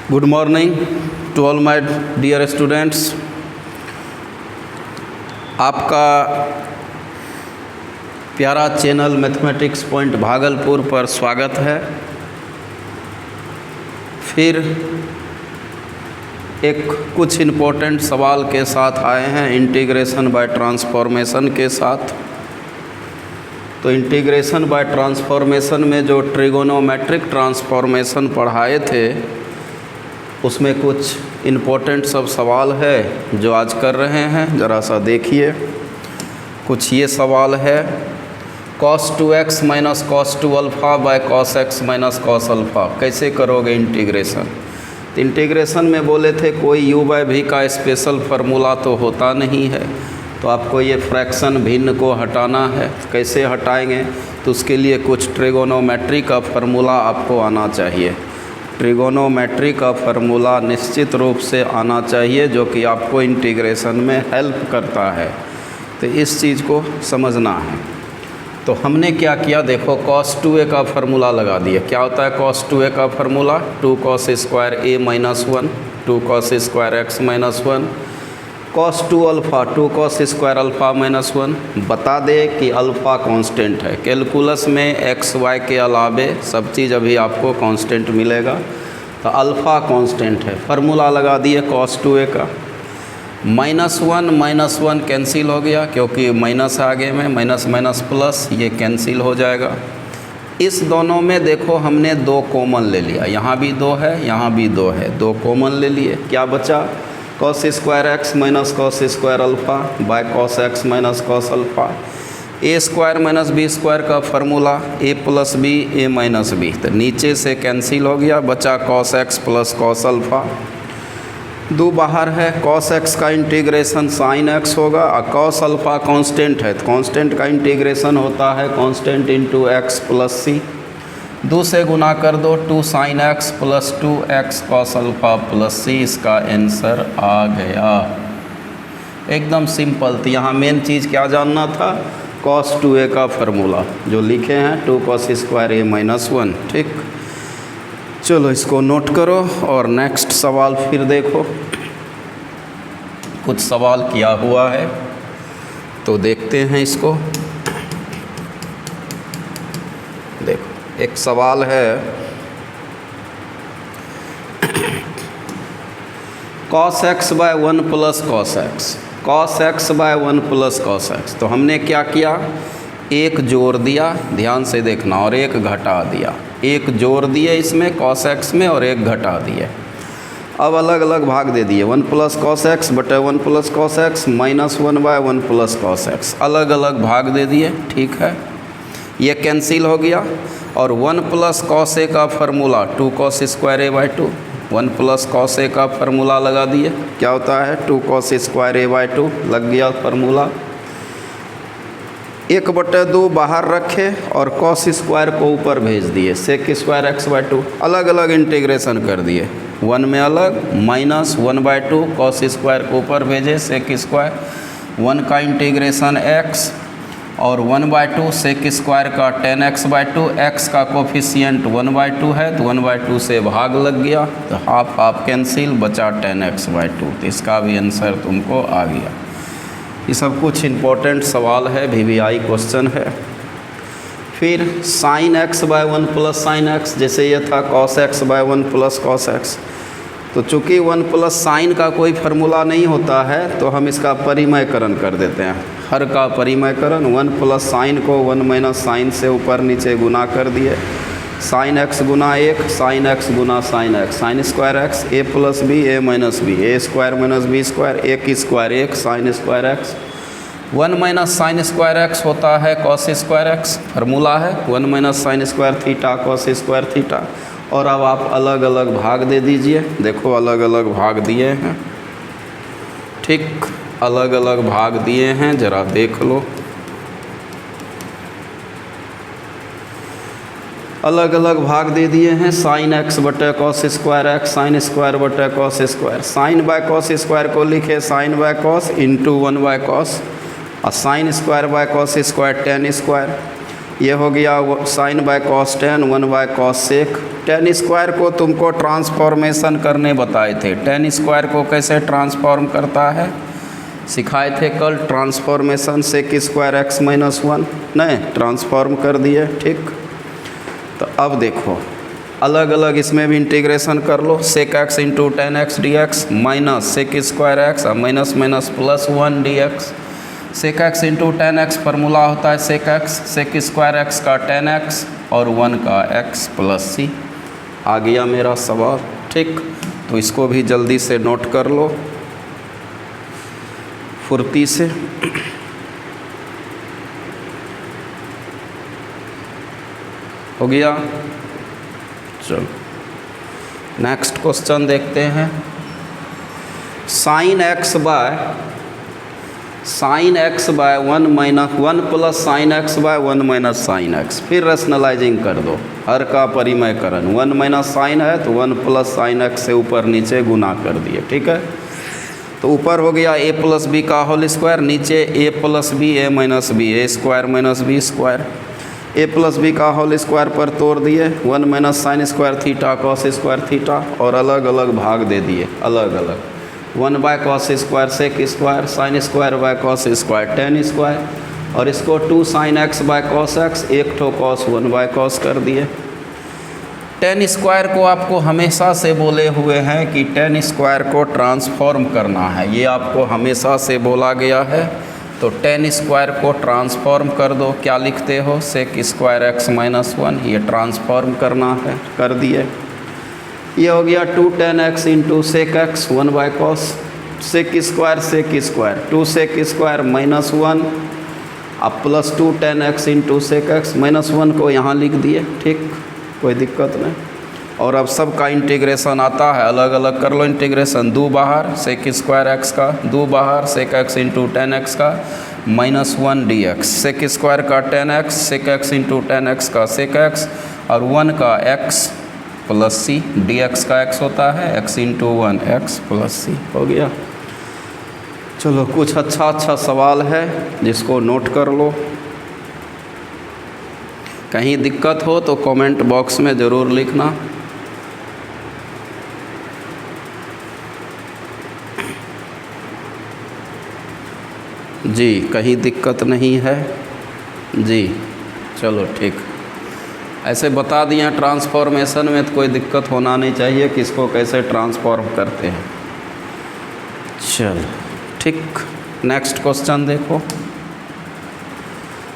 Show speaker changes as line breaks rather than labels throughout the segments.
Good morning to all my dear students. आपका प्यारा channel mathematics point Bhagalpur पर स्वागत है। फिर एक कुछ इम्पोर्टेंट सवाल के साथ आए हैं इंटीग्रेशन बाय ट्रांसफॉर्मेशन के साथ। तो इंटीग्रेशन बाय ट्रांसफॉर्मेशन में जो ट्रिगोनोमेट्रिक ट्रांसफॉर्मेशन पढ़ाए थे उसमें कुछ इम्पोर्टेंट सब सवाल है जो आज कर रहे हैं। ज़रा सा देखिए, कुछ ये सवाल है cos 2x minus cos 2 alpha by cos x minus cos alpha कैसे करोगे इंटीग्रेशन। तो इंटीग्रेशन में बोले थे कोई u बाय v का स्पेशल फार्मूला तो होता नहीं है, तो आपको ये फ्रैक्शन भिन्न को हटाना है। कैसे हटाएंगे, तो उसके लिए कुछ ट्रिगोनोमेट्री का फार्मूला आपको आना चाहिए। ट्रिगोनोमेट्री का फार्मूला निश्चित रूप से आना चाहिए जो कि आपको इंटीग्रेशन में हेल्प करता है। तो इस चीज़ को समझना है। तो हमने क्या किया, देखो cos 2a का फार्मूला लगा दिया। क्या होता है cos 2a का formula, 2 cos square a minus 1, 2 cos square x minus 1, cos 2 alpha 2 cos square alpha minus 1। बता दे कि अल्फ़ा कांस्टेंट है। कैलकुलस में x y के अलावे सब चीज़ अभी आपको कांस्टेंट मिलेगा, तो अल्फ़ा कांस्टेंट है। फार्मूला लगा दिए cos 2a का। माइनस वन कैंसिल हो गया क्योंकि माइनस आगे में, माइनस माइनस प्लस ये कैंसिल हो जाएगा। इस दोनों में देखो हमने 2 कॉमन ले लिया, यहाँ भी 2 है, यहाँ भी 2 है, 2 कॉमन ले लिए। क्या बचा, cos square x minus cos square alpha by cos x minus cos alpha. a square minus B square का formula a plus B a minus B, तो नीचे से कैंसिल हो गया, बचा cos x plus cos alpha. 2 बाहर है, cos x का इंटीग्रेशन sin x होगा और cos अल्फ़ा कांस्टेंट है, तो कांस्टेंट का इंटीग्रेशन होता है constant into x plus C. 2 से गुना कर दो, 2 sin x plus 2x cos alpha plus C. इसका आंसर आ गया, एकदम सिंपल। तो यहाँ मेन चीज़ क्या जानना था, cos 2a का फार्मूला जो लिखे हैं 2 cos स्क्वायर a माइनस 1। ठीक, चलो इसको नोट करो और नेक्स्ट सवाल फिर देखो। कुछ सवाल किया हुआ है तो देखते हैं इसको। देखो एक सवाल है cos x by 1 plus cos x, cos x by 1 plus cos x। तो हमने क्या किया, एक जोड़ दिया, ध्यान से देखना, और एक घटा दिया। एक जोड़ दिए इसमें cos x में और एक घटा दिए। अब अलग अलग भाग दे दिए, 1 प्लस cos x बटे 1 plus cos x minus 1 by 1 plus cos x, अलग अलग भाग दे दिए। ठीक है, ये कैंसिल हो गया। और 1 प्लस cos a का formula 2 cos square a by 2, 1 plus cos a का फार्मूला लगा दिए। क्या होता है, 2 cos स्क्वायर a बाई 2 लग गया फार्मूला। 1/2 बाहर रखे और cos स्क्वायर को ऊपर भेज दिए, sec स्क्वायर x बाई 2। अलग अलग इंटीग्रेशन कर दिए, 1 में अलग, माइनस 1/2 cos स्क्वायर को ऊपर भेजे, sec स्क्वायर 1 का इंटीग्रेशन x और 1/2 sec स्क्वायर का 10x बाई 2। x का कोफिशिएंट 1/2 है, तो 1/2 से भाग लग गया, तो हाफ हाफ कैंसिल, बचा 10x बाई 2। तो इसका भी आंसर तुमको आ गया। ये सब कुछ इम्पोर्टेंट सवाल है, VVI क्वेश्चन है। फिर sin x by 1 plus sin x, जैसे ये था cos x by 1 plus cos x। तो चूँकि 1 प्लस साइन का कोई फार्मूला नहीं होता है तो हम इसका परिमयकरण कर देते हैं। हर का परिमयकरण, 1 प्लस साइन को 1 माइनस साइन से ऊपर नीचे गुना कर दिए। sin x गुना 1, sin x गुना sin x, sin square x a plus B a minus B, a square minus B square, एक square 1 sin square x। 1 minus sine square x होता है cos स्क्वायर x, फार्मूला है 1 minus sine square theta cos square theta. और अब आप अलग अलग भाग दे दीजिए। देखो अलग अलग भाग दिए हैं, ठीक, अलग अलग भाग दिए हैं, ज़रा देख लो। अलग अलग भाग दे दिए हैं। साइन x बटे cos square x, sine square बटे cos square. Sine by cos square को लिखे sine by cos into 1 by cos, और sine square by cos square 10 square. ये हो गया sine by cos tan 1 by cos sec. Tan square को तुमको transformation करने बताए थे। टेन स्क्वायर को कैसे ट्रांसफॉर्म करता है सिखाए थे कल। Transformation sec square x minus 1 नहीं ट्रांसफॉर्म कर दिए। ठीक, तो अब देखो अलग अलग इसमें भी इंटीग्रेशन कर लो। Sec x into tan x d x minus sec square x minus minus plus 1 d x. Sec x into tan x formula होता है sec x, sec square x का टेन एक्स और 1 का एक्स प्लस सी। आ गया मेरा सवाल। ठीक, तो इसको भी जल्दी से नोट कर लो फुर्ती से। हो गया। चलो नेक्स्ट क्वेश्चन देखते हैं। Sine X by 1 minus 1 plus sine X by 1 minus sine X. फिर रेशनलाइजिंग कर दो, हर का परिमयकरण। 1 माइनस साइन है तो 1 प्लस साइन एक्स से ऊपर नीचे गुना कर दिए। ठीक है, तो ऊपर हो गया a प्लस बी का होल स्क्वायर, नीचे a plus B a minus B a square minus B square. a plus B का होल स्क्वायर पर तोड़ दिए 1 minus sine square theta cos square theta और अलग अलग भाग दे दिए अलग अलग। 1 by cos square sec square, sine square by cos square ten square और इसको 2 sine X by cos X, एक ठो कॉस 1 बाय कॉस कर दिए। टेन स्क्वायर को आपको हमेशा से बोले हुए हैं कि टेन स्क्वायर को ट्रांसफॉर्म करना है, ये आपको हमेशा से बोला गया है। तो टेन स्क्वायर को ट्रांसफॉर्म कर दो। क्या लिखते हो सेक स्क्वायर एक्स माइनस 1, ये ट्रांसफॉर्म करना है, कर दिए। ये हो गया 2 tan X into sec X 1 by cos sec square 2 sec square minus 1 अब plus 2 tan X into sec X minus 1 को यहाँ लिख दिए। ठीक, कोई दिक्कत नहीं। और अब सबका इंटीग्रेशन आता है, अलग अलग कर लो इंटीग्रेशन। 2 बाहर सेक स्क्वायर एक्स का, 2 बाहर sec x into tan x का minus 1 d x. Sec square का tan x, sec x into tan x का सेक एक्स और 1 का x plus C. D x का एक्स होता है x into 1 x plus C. हो गया। चलो कुछ अच्छा सवाल है जिसको नोट कर लो। कहीं दिक्कत हो तो कमेंट बॉक्स में ज़रूर लिखना। जी कहीं दिक्कत नहीं है जी। चलो ठीक, ऐसे बता दिया ट्रांसफॉर्मेशन में तो कोई दिक्कत होना नहीं चाहिए कि इसको कैसे ट्रांसफॉर्म करते हैं। चलो ठीक, नेक्स्ट क्वेश्चन देखो।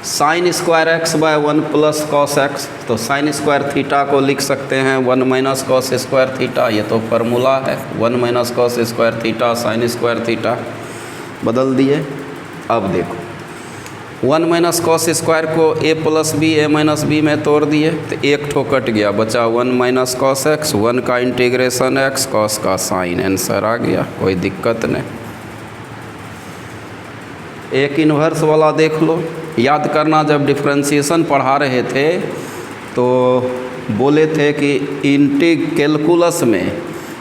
Sine square X by 1 plus cos X, तो साइन स्क्वायर थीटा को लिख सकते हैं 1 माइनस कॉस स्क्वायर थीटा, ये तो फार्मूला है। 1 minus cos square theta sine square theta बदल दिए। अब देखो 1 माइनस कॉस स्क्वायर को a plus B a minus B में तोड़ दिए तो एक ठो कट गया, बचा 1 माइनस कॉस एक्स, 1 का इंटीग्रेशन एक्स कॉस का साइन, आंसर आ गया, कोई दिक्कत नहीं। एक इन्वर्स वाला देख लो। याद करना जब डिफरेंशिएशन पढ़ा रहे थे तो बोले थे कि कैलकुलस में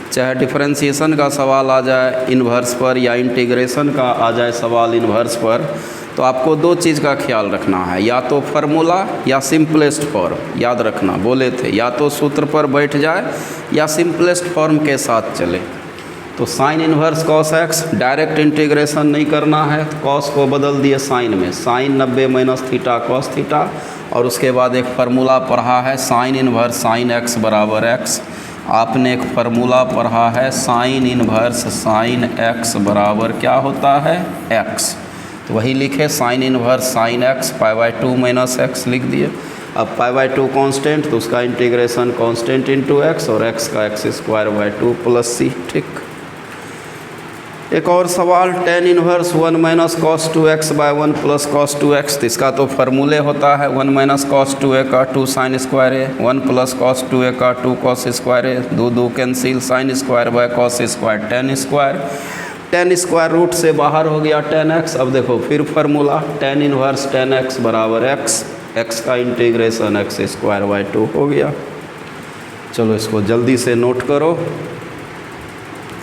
चाहे डिफरेंशिएशन का सवाल आ जाए इन्वर्स पर या इंटीग्रेशन का आ जाए सवाल इन्वर्स पर, तो आपको 2 चीज़ का ख्याल रखना है, या तो फार्मूला या सिंपलेस्ट फॉर्म। याद रखना बोले थे या तो सूत्र पर बैठ जाए या सिंपलेस्ट फॉर्म के साथ चले। तो sign inverse cos x direct integration नहीं करना है, तो कॉस को बदल दिए साइन में, sine 90 minus theta cos theta, और उसके बाद एक फार्मूला पढ़ा है साइन इन्वर्स साइन एक्स बराबर एक्स। आपने एक फार्मूला पढ़ा है साइन इन्वर्स साइन एक्स बराबर क्या होता है एक्स, तो वही लिखे sine inverse sine x π/2 minus x लिख दिए। अब π/2 कांस्टेंट तो उसका इंटीग्रेशन कांस्टेंट इंटू एक्स और एक्स का x square by 2 plus C. ठीक, एक और सवाल tan inverse 1 minus cos 2x by 1 plus cos 2x, तो इसका तो फार्मूले होता है 1 माइनस कॉस 2a का 2 साइन स्क्वायर है, 1 प्लस कॉस 2a का 2 कॉस स्क्वायर है, 2 2 cancel, sine square by cos square ten square root से बाहर हो गया 10x। अब देखो फिर फार्मूला टेन इन्वर्स 10x बराबर x का इंटीग्रेशन एक्स स्क्वायर बाय 2 हो गया। चलो इसको जल्दी से नोट करो।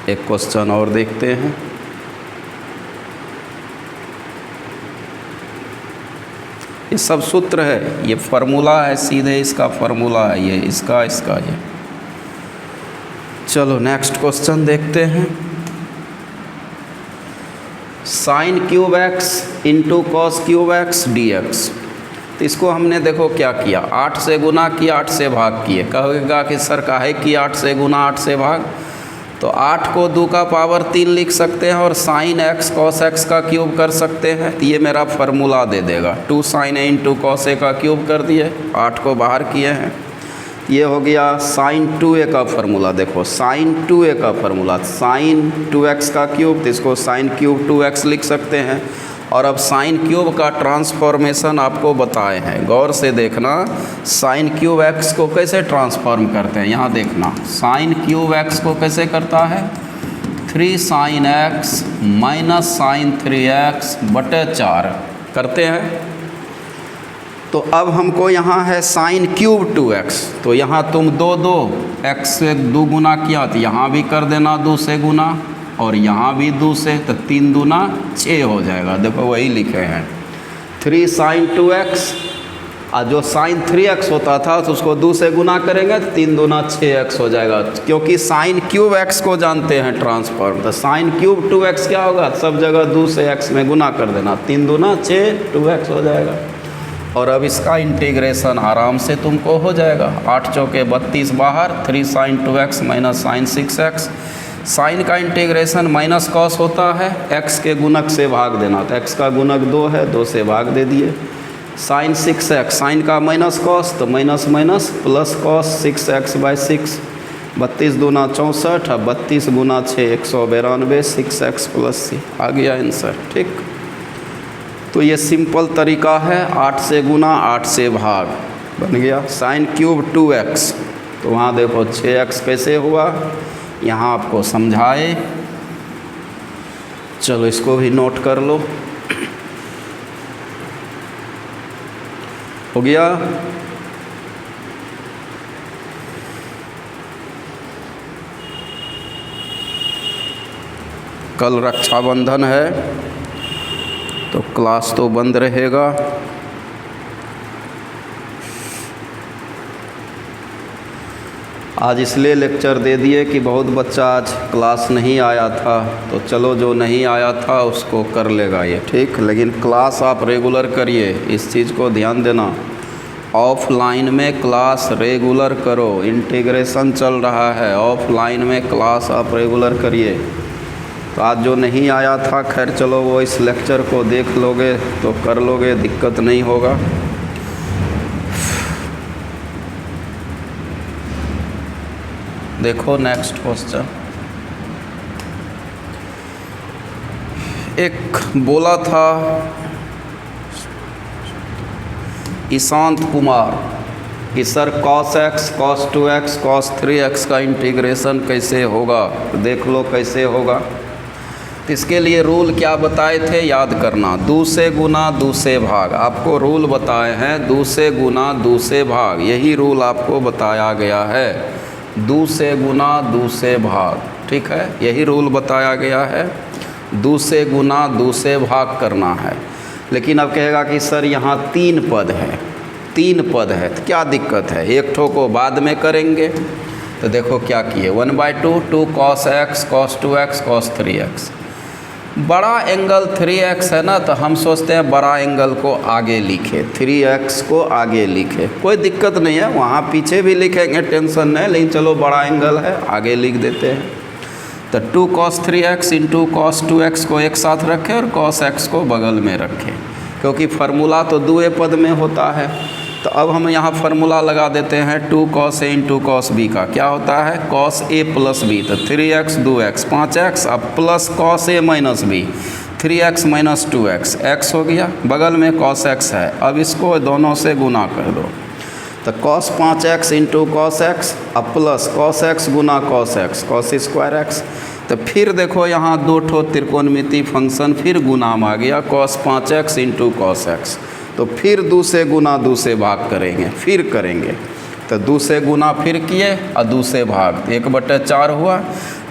एक क्वेश्चन और देखते हैं। ये सब सूत्र है, ये फार्मूला है, सीधे इसका फार्मूला है, ये इसका ये। चलो नेक्स्ट क्वेश्चन देखते हैं। Sine cube x into cos cube x d x. तो इसको हमने देखो क्या किया, 8 से गुना किया, 8 से भाग किए। कहोगे कि सर काहे कि 8 से गुना 8 से भाग, तो 8 को 2 का पावर 3 लिख सकते हैं और साइन एक्स कॉस एक्स का क्यूब कर सकते हैं। तो ये मेरा फार्मूला दे देगा, 2 sign A into cos A का क्यूब कर दिए, 8 को बाहर किए हैं। ये हो गया साइन 2a का फार्मूला। देखो साइन 2a का फार्मूला, साइन 2x का क्यूब, तो इसको साइन क्यूब 2x लिख सकते हैं। और अब साइन क्यूब का ट्रांसफॉर्मेशन आपको बताए हैं, गौर से देखना। साइन क्यूब x को कैसे ट्रांसफॉर्म करते हैं, यहाँ देखना। साइन क्यूब x को कैसे करता है, 3 sign x minus sign 3x बटे 4 करते हैं। तो अब हमको यहाँ है साइन क्यूब 2x, तो यहाँ तुम 2 x से 2 गुना किया, तो यहाँ भी कर देना 2 से गुना, और यहाँ भी 2 से, तो 3 दूना 6 हो जाएगा। देखो वही लिखे हैं 3 साइन 2x, और जो साइन 3x होता था तो उसको 2 से गुना करेंगे तो 3 दूना 6x हो जाएगा। क्योंकि साइन क्यूब x को जानते हैं ट्रांसफॉर्म, तो साइन क्यूब 2x क्या होगा, सब जगह 2 से x में गुना कर देना, 3 दूना 6, 2x हो जाएगा। और अब इसका इंटीग्रेशन आराम से तुमको हो जाएगा। 8 चौके 32 बाहर, 3 sine 2x minus sine 6x। Sine का इंटीग्रेशन माइनस कॉस होता है, x के गुणक से भाग देना, तो x का गुणक 2 है, 2 से भाग दे दिए। साइन 6x, साइन का माइनस कॉस, तो minus minus plus cos 6x by 6, 32 दूना 64, अब 32 गुना 6 192, 6x प्लस c आ गया आंसर। ठीक, तो ये सिंपल तरीका है, 8 से गुना 8 से भाग बन गया। साइन क्यूब 2x, तो वहाँ देखो 6x कैसे हुआ, यहाँ आपको समझाए। चलो इसको भी नोट कर लो, हो गया। कल रक्षाबंधन है तो क्लास तो बंद रहेगा। आज इसलिए लेक्चर दे दिए कि बहुत बच्चा आज क्लास नहीं आया था, तो चलो जो नहीं आया था उसको कर लेगा ये, ठीक। लेकिन क्लास आप रेगुलर करिए, इस चीज़ को ध्यान देना। ऑफलाइन में क्लास रेगुलर करो, इंटीग्रेशन चल रहा है, ऑफलाइन में क्लास आप रेगुलर करिए। तो आज जो नहीं आया था, खैर चलो वो इस लेक्चर को देख लोगे तो कर लोगे, दिक्कत नहीं होगा। देखो नेक्स्ट क्वेश्चन, एक बोला था ईशांत कुमार कि sir cos x, cos 2x, cos 3x का इंटीग्रेशन कैसे होगा, देख लो कैसे होगा। तो इसके लिए रूल क्या बताए थे, याद करना, 2 से गुना 2 से भाग। आपको रूल बताए हैं 2 से गुना 2 से भाग, यही रूल आपको बताया गया है, 2 से गुना 2 से भाग, ठीक है, यही रूल बताया गया है, 2 से गुना 2 से भाग करना है। लेकिन अब कहेगा कि सर यहाँ 3 पद है, 3 पद है, तो क्या दिक्कत है, एक ठो को बाद में करेंगे। तो देखो क्या किए, 1/2, 2 cos x, cos 2x, cos 3x। बड़ा एंगल 3x है ना, तो हम सोचते हैं बड़ा एंगल को आगे लिखे, 3x को आगे लिखे, कोई दिक्कत नहीं है, वहाँ पीछे भी लिखेंगे, टेंशन नहीं, लेकिन चलो बड़ा एंगल है आगे लिख देते हैं। तो 2 cos 3x into cos 2x को एक साथ रखें और cos x को बगल में रखें, क्योंकि फार्मूला तो 2 पद में होता है। तो अब हम यहाँ फार्मूला लगा देते हैं 2 cos a into cos b का, क्या होता है cos a प्लस b, तो 3x 2x 5x, अब plus cos a minus b 3x minus 2x, x हो गया, बगल में cos x है, अब इसको दोनों से गुना कर दो, तो cos 5x into cos x, अब प्लस cos x गुना cos x, cos square x। तो फिर देखो यहाँ 2 ठो त्रिकोणमिति फंक्शन, फिर गुना में आ गया cos 5x into cos x, तो फिर 2 से गुना 2 से भाग करेंगे, फिर करेंगे, तो 2 से गुना फिर किए और 2 से भाग, 1/4 हुआ।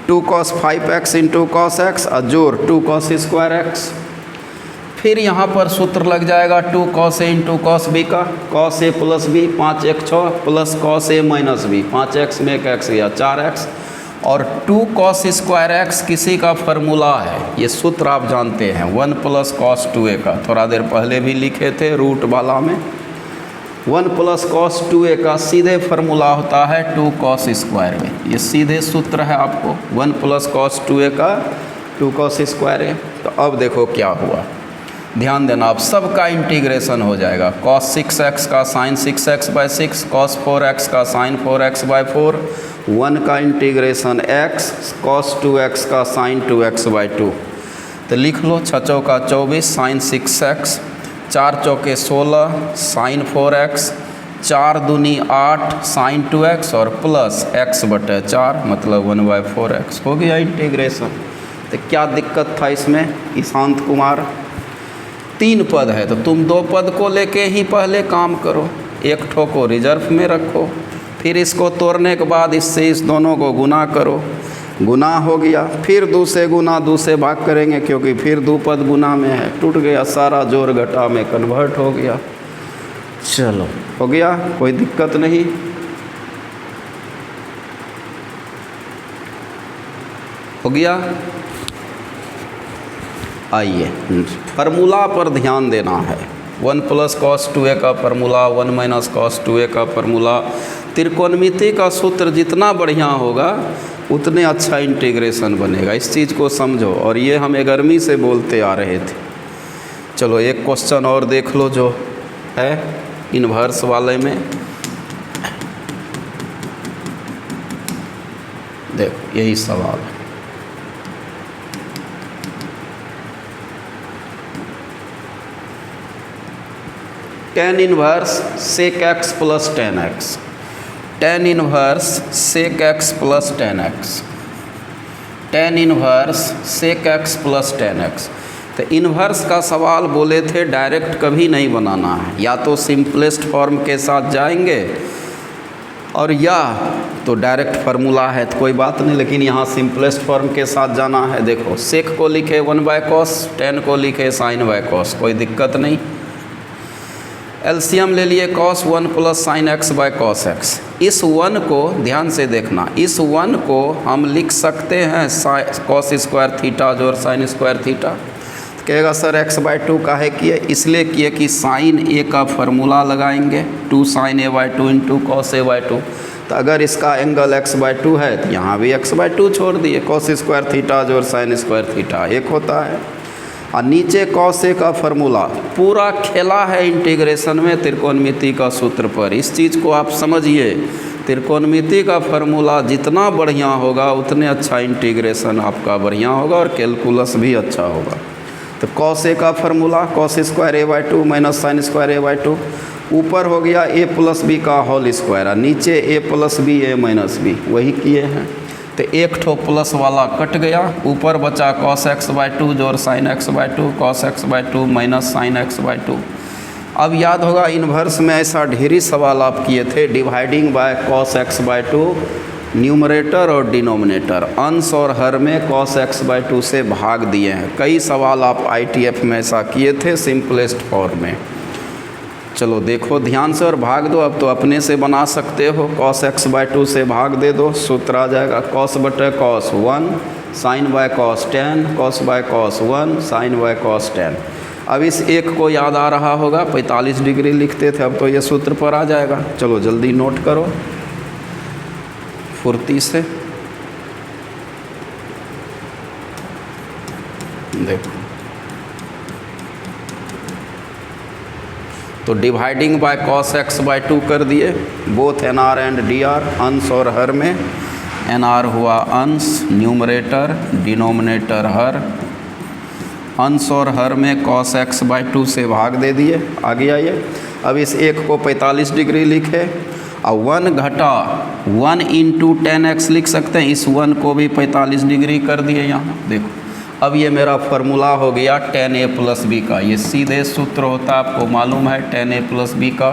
2 cos 5x into cos x और जोड़ 2 cos स्क्वायर x, फिर यहाँ पर सूत्र लग जाएगा 2 cos A into cos B का, cos A plus B 5x6 plus cos A minus B 5x में एक x गया 4x, और 2 cos स्क्वायर x किसी का फार्मूला है, ये सूत्र आप जानते हैं 1 प्लस cos 2A का, थोड़ा देर पहले भी लिखे थे रूट वाला में। 1 प्लस cos 2A का सीधे फार्मूला होता है 2 cos स्क्वायर में, ये सीधे सूत्र है आपको 1 प्लस cos 2A का 2 cos स्क्वायर है। तो अब देखो क्या हुआ, ध्यान देना, अब सबका इंटीग्रेशन हो जाएगा। cos 6x का sin 6x/6, cos 4x का sin 4x/4, 1 का इंटीग्रेशन x, cos 2x का sin 2x/2। तो लिख लो 6 चौका 24 sin 6x, 4 चौके 16 sin 4x, 4 दूनी 8 sin 2x और प्लस x/4 मतलब 1/4x। हो गया इंटीग्रेशन। तो क्या दिक्कत था इसमें ईशांत कुमार? 3 पद है तो तुम 2 पद को लेके ही पहले काम करो, एक ठो को रिजर्व में रखो, फिर इसको तोड़ने के बाद इससे इस दोनों को गुना करो, गुना हो गया, फिर 2 से गुना 2 से भाग करेंगे क्योंकि फिर 2 पद गुना में है, टूट गया, सारा जोड़ घटा में कन्वर्ट हो गया। चलो हो गया, कोई दिक्कत नहीं। हो गया। आइए फार्मूला पर ध्यान देना है। 1 प्लस cos 2A का फार्मूला, 1 माइनस cos 2A का फार्मूला। त्रिकोणमिति का सूत्र जितना बढ़िया होगा उतने अच्छा इंटीग्रेशन बनेगा, इस चीज़ को समझो। और ये हम 11वीं से बोलते आ रहे थे। चलो एक क्वेश्चन और देख लो जो है इन्वर्स वाले में। देखो यही सवाल है। tan inverse sec x plus tan x, tan inverse sec x plus tan x, tan inverse sec x plus tan x। तो इन्वर्स का सवाल बोले थे डायरेक्ट कभी नहीं बनाना है, या तो सिंपलेस्ट फॉर्म के साथ जाएंगे और या तो डायरेक्ट फार्मूला है तो कोई बात नहीं, लेकिन यहाँ सिंपलेस्ट फॉर्म के साथ जाना है। देखो सेक को लिखे 1/cos, tan को लिखे sin/cos, कोई दिक्कत नहीं। एलसीएम ले लिए cos 1 plus sin x/cos x। इस 1 को ध्यान से देखना, इस 1 को हम लिख सकते हैं cos स्क्वायर थीटा जोड़ sin स्क्वायर थीटा। कहेगा सर x/2 काहे किए? इसलिए किए कि sin a का फार्मूला लगाएंगे 2 sin a/2 into cos a/2। तो अगर इसका एंगल x/2 है तो यहाँ भी x/2 छोड़ दिए, cos स्क्वायर थीटा जोड़ sin स्क्वायर थीटा 1 होता है। और नीचे cos a का फार्मूला पूरा खेला है इंटीग्रेशन में त्रिकोणमिति का सूत्र पर। इस चीज़ को आप समझिए, त्रिकोणमिति का फार्मूला जितना बढ़िया होगा उतने अच्छा इंटीग्रेशन आपका बढ़िया होगा और कैलकुलस भी अच्छा होगा। तो cos a का formula cos square a/2 minus sin square a/2, ऊपर हो गया a प्लस बी का होल स्क्वायर और नीचे a plus B a minus B, वही किए हैं। तो एक ठो प्लस वाला कट गया, ऊपर बचा cos x/2 जोड़ sin x/2, cos x/2 minus sin x/2। अब याद होगा इन्वर्स में ऐसा ढेरी सवाल आप किए थे, dividing by cos x/2 numerator और डिनोमिनेटर, अंश और हर में cos x/2 से भाग दिए हैं। कई सवाल आप ITF में ऐसा किए थे सिंपलेस्ट फॉर्म में। चलो देखो ध्यान से और भाग दो, अब तो अपने से बना सकते हो। cos x/2 से भाग दे दो, सूत्र आ जाएगा cos/cos 1 sin/cos 10, cos/cos 1 sin/cos 10। अब इस एक को याद आ रहा होगा, 45 डिग्री लिखते थे, अब तो ये सूत्र पर आ जाएगा। चलो जल्दी नोट करो फुर्ती से। देखो तो डिवाइडिंग बाय cos x/2 कर दिए, बोथ nr एंड dr, अंश और हर में। nr हुआ अंश, न्यूमरेटर, डिनोमिनेटर हर। अंश और हर में cos x/2 से भाग दे दिए, आ गया ये। अब इस एक को 45 डिग्री लिखे और 1 घटा 1 इंटू 10x लिख सकते हैं, इस 1 को भी 45 डिग्री कर दिए यहाँ। देखो अब ये मेरा फार्मूला हो गया tan a प्लस बी का, ये सीधे सूत्र होता है, आपको मालूम है tan a प्लस बी का,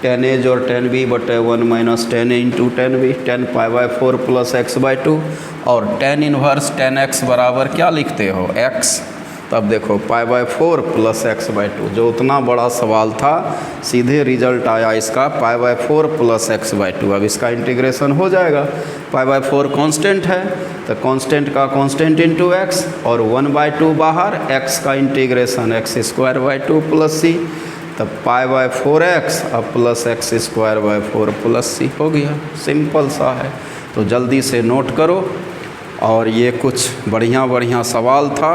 tan a जोड़ tan b बटे 1 minus tan a into tan b, tan π/4 plus x/2। और tan इनवर्स tan x बराबर क्या लिखते हो? x तब देखो π/4 प्लस x/2, जो उतना बड़ा सवाल था सीधे रिजल्ट आया इसका π/4 प्लस x/2। अब इसका इंटीग्रेशन हो जाएगा। π/4 कांस्टेंट है तो कांस्टेंट का कांस्टेंट इंटू x, और 1/2 बाहर, x का इंटीग्रेशन x² प्लस c, तब π/4x अब प्लस x² प्लस c हो गया। सिंपल सा है, तो जल्दी से नोट करो। और ये कुछ बढ़िया सवाल था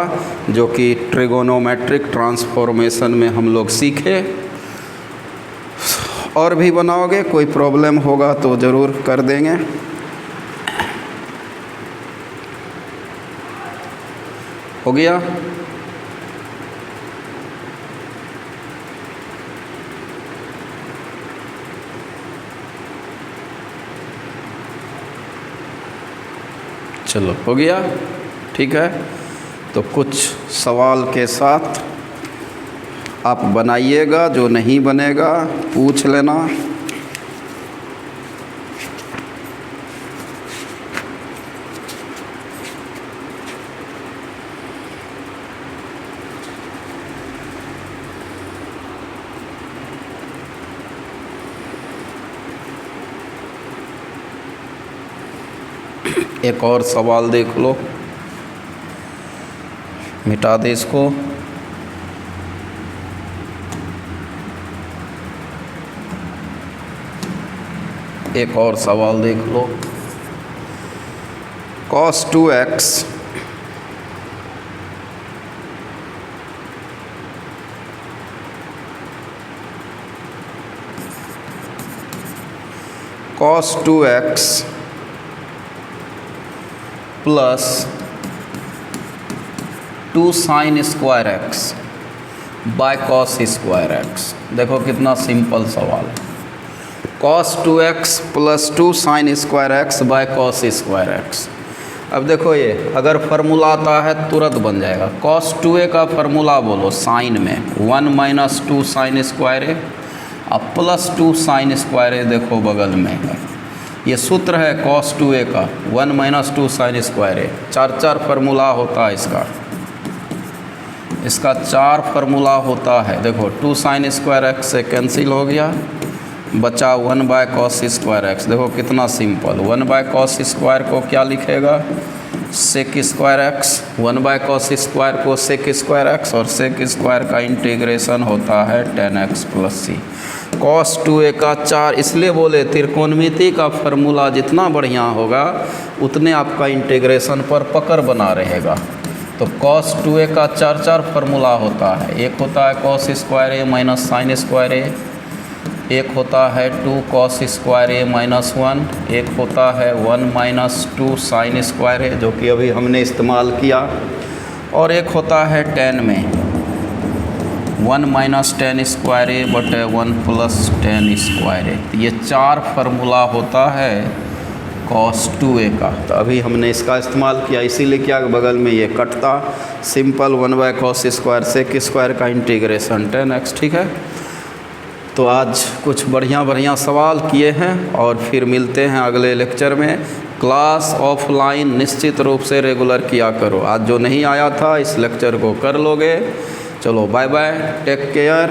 जो कि ट्रिगोनोमेट्रिक ट्रांसफॉर्मेशन में हम लोग सीखे। और भी बनाओगे, कोई प्रॉब्लम होगा तो ज़रूर कर देंगे। हो गया? चलो हो गया, ठीक है। तो कुछ सवाल के साथ आप बनाइएगा, जो नहीं बनेगा पूछ लेना। एक और सवाल देख लो, मिटा दे इसको। एक और सवाल देख लो, cos 2x cos 2x प्लस 2 sin square x by cos square x। देखो कितना सिंपल सवाल है। cos 2x प्लस 2 sin square x by cos square x। अब देखो ये अगर फार्मूला आता है तुरंत बन जाएगा। cos 2a का फार्मूला बोलो साइन में 1 माइनस 2 sin स्क्वायर ए, अब प्लस 2 sin स्क्वायर ए देखो बगल में है। ये सूत्र है cos 2a का 1 माइनस 2 sin स्क्वायर ए। चार फार्मूला होता है इसका 4 फार्मूला होता है। देखो 2 sin स्क्वायर एक्स से कैंसिल हो गया, बचा 1 बाय cos स्क्वायर एक्स। देखो कितना सिंपल, 1 बाय cos स्क्वायर को क्या लिखेगा sec square x, 1 by cos square को सेक स्क्वायर एक्स, और सेक स्क्वायर का इंटीग्रेशन होता है tan x plus c। cos 2a का 4 इसलिए बोले त्रिकोणमिति का फार्मूला जितना बढ़िया होगा उतने आपका इंटीग्रेशन पर पकड़ बना रहेगा। तो cos 2a का 4 फार्मूला होता है। एक होता है cos स्क्वायर ए माइनस साइन स्क्वायर ए, एक होता है 2 cos स्क्वायर ए माइनस 1, एक होता है 1 माइनस 2 साइन स्क्वायर ए जो कि अभी हमने इस्तेमाल किया, और एक होता है tan में 1 माइनस tan स्क्वायर ए बटे 1 प्लस tan स्क्वायर ए। ये 4 फार्मूला होता है cos 2a का। तो अभी हमने इसका इस्तेमाल किया, इसीलिए क्या बगल में ये कटता simple 1 by cos square sec square का इंटीग्रेशन tan x, ठीक है। तो आज कुछ बढ़िया सवाल किए हैं और फिर मिलते हैं अगले लेक्चर में। क्लास ऑफलाइन निश्चित रूप से रेगुलर किया करो। आज जो नहीं आया था इस लेक्चर को कर लोगे। चलो बाय बाय, टेक केयर।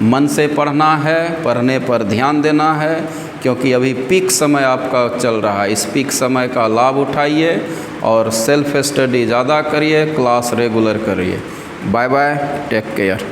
मन से पढ़ना है, पढ़ने पर ध्यान देना है, क्योंकि अभी पीक समय आपका चल रहा है। इस पीक समय का लाभ उठाइए और सेल्फ स्टडी ज़्यादा करिए, क्लास रेगुलर करिए। Bye bye, take care.